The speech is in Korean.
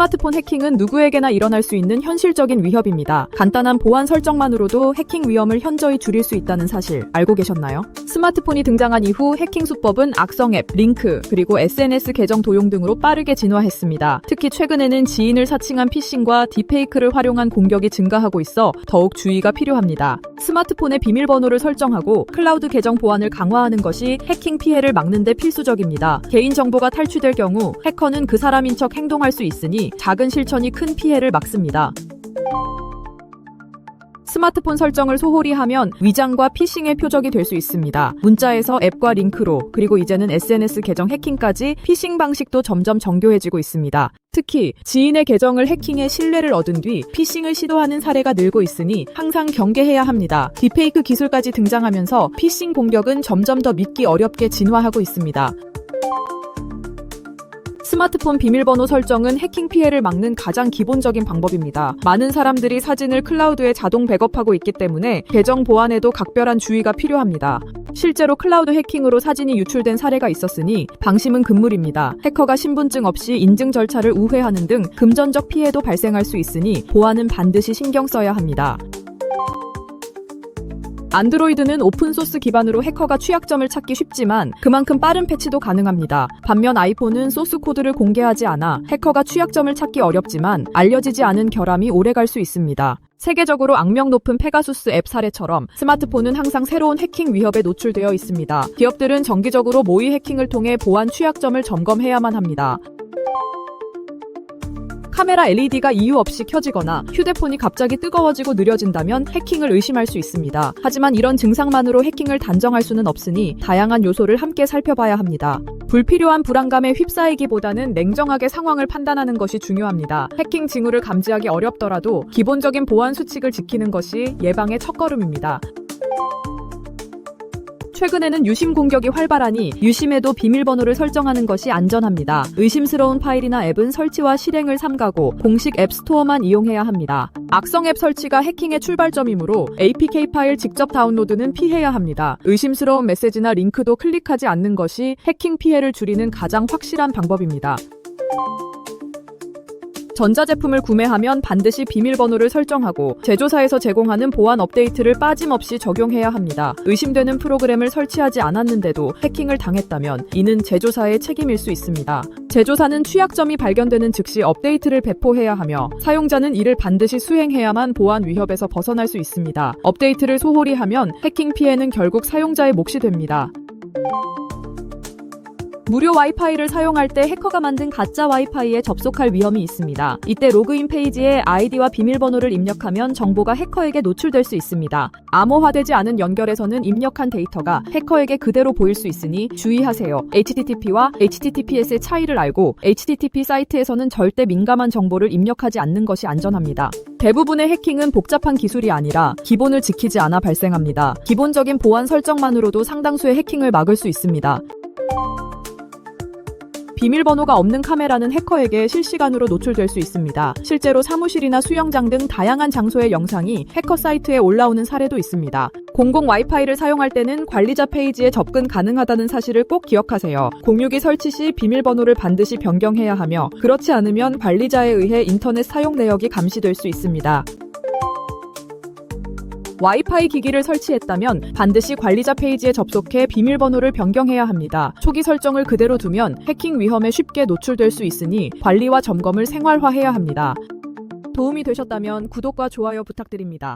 스마트폰 해킹은 누구에게나 일어날 수 있는 현실적인 위협입니다. 간단한 보안 설정만으로도 해킹 위험을 현저히 줄일 수 있다는 사실 알고 계셨나요? 스마트폰이 등장한 이후 해킹 수법은 악성 앱, 링크, 그리고 SNS 계정 도용 등으로 빠르게 진화했습니다. 특히 최근에는 지인을 사칭한 피싱과 딥페이크를 활용한 공격이 증가하고 있어 더욱 주의가 필요합니다. 스마트폰의 비밀번호를 설정하고 클라우드 계정 보안을 강화하는 것이 해킹 피해를 막는 데 필수적입니다. 개인정보가 탈취될 경우 해커는 그 사람인 척 행동할 수 있으니 작은 실천이 큰 피해를 막습니다. 스마트폰 설정을 소홀히 하면 위장과 피싱의 표적이 될 수 있습니다. 문자에서 앱과 링크로, 그리고 이제는 SNS 계정 해킹까지 피싱 방식도 점점 정교해지고 있습니다. 특히 지인의 계정을 해킹해 신뢰를 얻은 뒤 피싱을 시도하는 사례가 늘고 있으니 항상 경계해야 합니다. 딥페이크 기술까지 등장하면서 피싱 공격은 점점 더 믿기 어렵게 진화하고 있습니다. 스마트폰 비밀번호 설정은 해킹 피해를 막는 가장 기본적인 방법입니다. 많은 사람들이 사진을 클라우드에 자동 백업하고 있기 때문에 계정 보안에도 각별한 주의가 필요합니다. 실제로 클라우드 해킹으로 사진이 유출된 사례가 있었으니 방심은 금물입니다. 해커가 신분증 없이 인증 절차를 우회하는 등 금전적 피해도 발생할 수 있으니 보안은 반드시 신경 써야 합니다. 안드로이드는 오픈소스 기반으로 해커가 취약점을 찾기 쉽지만 그만큼 빠른 패치도 가능합니다. 반면 아이폰은 소스 코드를 공개하지 않아 해커가 취약점을 찾기 어렵지만 알려지지 않은 결함이 오래갈 수 있습니다. 세계적으로 악명 높은 페가수스 앱 사례처럼 스마트폰은 항상 새로운 해킹 위협에 노출되어 있습니다. 기업들은 정기적으로 모의 해킹을 통해 보안 취약점을 점검해야만 합니다. 카메라 LED가 이유 없이 켜지거나 휴대폰이 갑자기 뜨거워지고 느려진다면 해킹을 의심할 수 있습니다. 하지만 이런 증상만으로 해킹을 단정할 수는 없으니 다양한 요소를 함께 살펴봐야 합니다. 불필요한 불안감에 휩싸이기보다는 냉정하게 상황을 판단하는 것이 중요합니다. 해킹 징후를 감지하기 어렵더라도 기본적인 보안 수칙을 지키는 것이 예방의 첫걸음입니다. 최근에는 유심 공격이 활발하니 유심에도 비밀번호를 설정하는 것이 안전합니다. 의심스러운 파일이나 앱은 설치와 실행을 삼가고 공식 앱 스토어만 이용해야 합니다. 악성 앱 설치가 해킹의 출발점이므로 APK 파일 직접 다운로드는 피해야 합니다. 의심스러운 메시지나 링크도 클릭하지 않는 것이 해킹 피해를 줄이는 가장 확실한 방법입니다. 전자제품을 구매하면 반드시 비밀번호를 설정하고 제조사에서 제공하는 보안 업데이트를 빠짐없이 적용해야 합니다. 의심되는 프로그램을 설치하지 않았는데도 해킹을 당했다면 이는 제조사의 책임일 수 있습니다. 제조사는 취약점이 발견되는 즉시 업데이트를 배포해야 하며 사용자는 이를 반드시 수행해야만 보안 위협에서 벗어날 수 있습니다. 업데이트를 소홀히 하면 해킹 피해는 결국 사용자의 몫이 됩니다. 무료 와이파이를 사용할 때 해커가 만든 가짜 와이파이에 접속할 위험이 있습니다. 이때 로그인 페이지에 아이디와 비밀번호를 입력하면 정보가 해커에게 노출될 수 있습니다. 암호화되지 않은 연결에서는 입력한 데이터가 해커에게 그대로 보일 수 있으니 주의하세요. HTTP와 HTTPS의 차이를 알고 HTTP 사이트에서는 절대 민감한 정보를 입력하지 않는 것이 안전합니다. 대부분의 해킹은 복잡한 기술이 아니라 기본을 지키지 않아 발생합니다. 기본적인 보안 설정만으로도 상당수의 해킹을 막을 수 있습니다. 비밀번호가 없는 카메라는 해커에게 실시간으로 노출될 수 있습니다. 실제로 사무실이나 수영장 등 다양한 장소의 영상이 해커 사이트에 올라오는 사례도 있습니다. 공공 와이파이를 사용할 때는 관리자 페이지에 접근 가능하다는 사실을 꼭 기억하세요. 공유기 설치 시 비밀번호를 반드시 변경해야 하며 그렇지 않으면 관리자에 의해 인터넷 사용 내역이 감시될 수 있습니다. 와이파이 기기를 설치했다면 반드시 관리자 페이지에 접속해 비밀번호를 변경해야 합니다. 초기 설정을 그대로 두면 해킹 위험에 쉽게 노출될 수 있으니 관리와 점검을 생활화해야 합니다. 도움이 되셨다면 구독과 좋아요 부탁드립니다.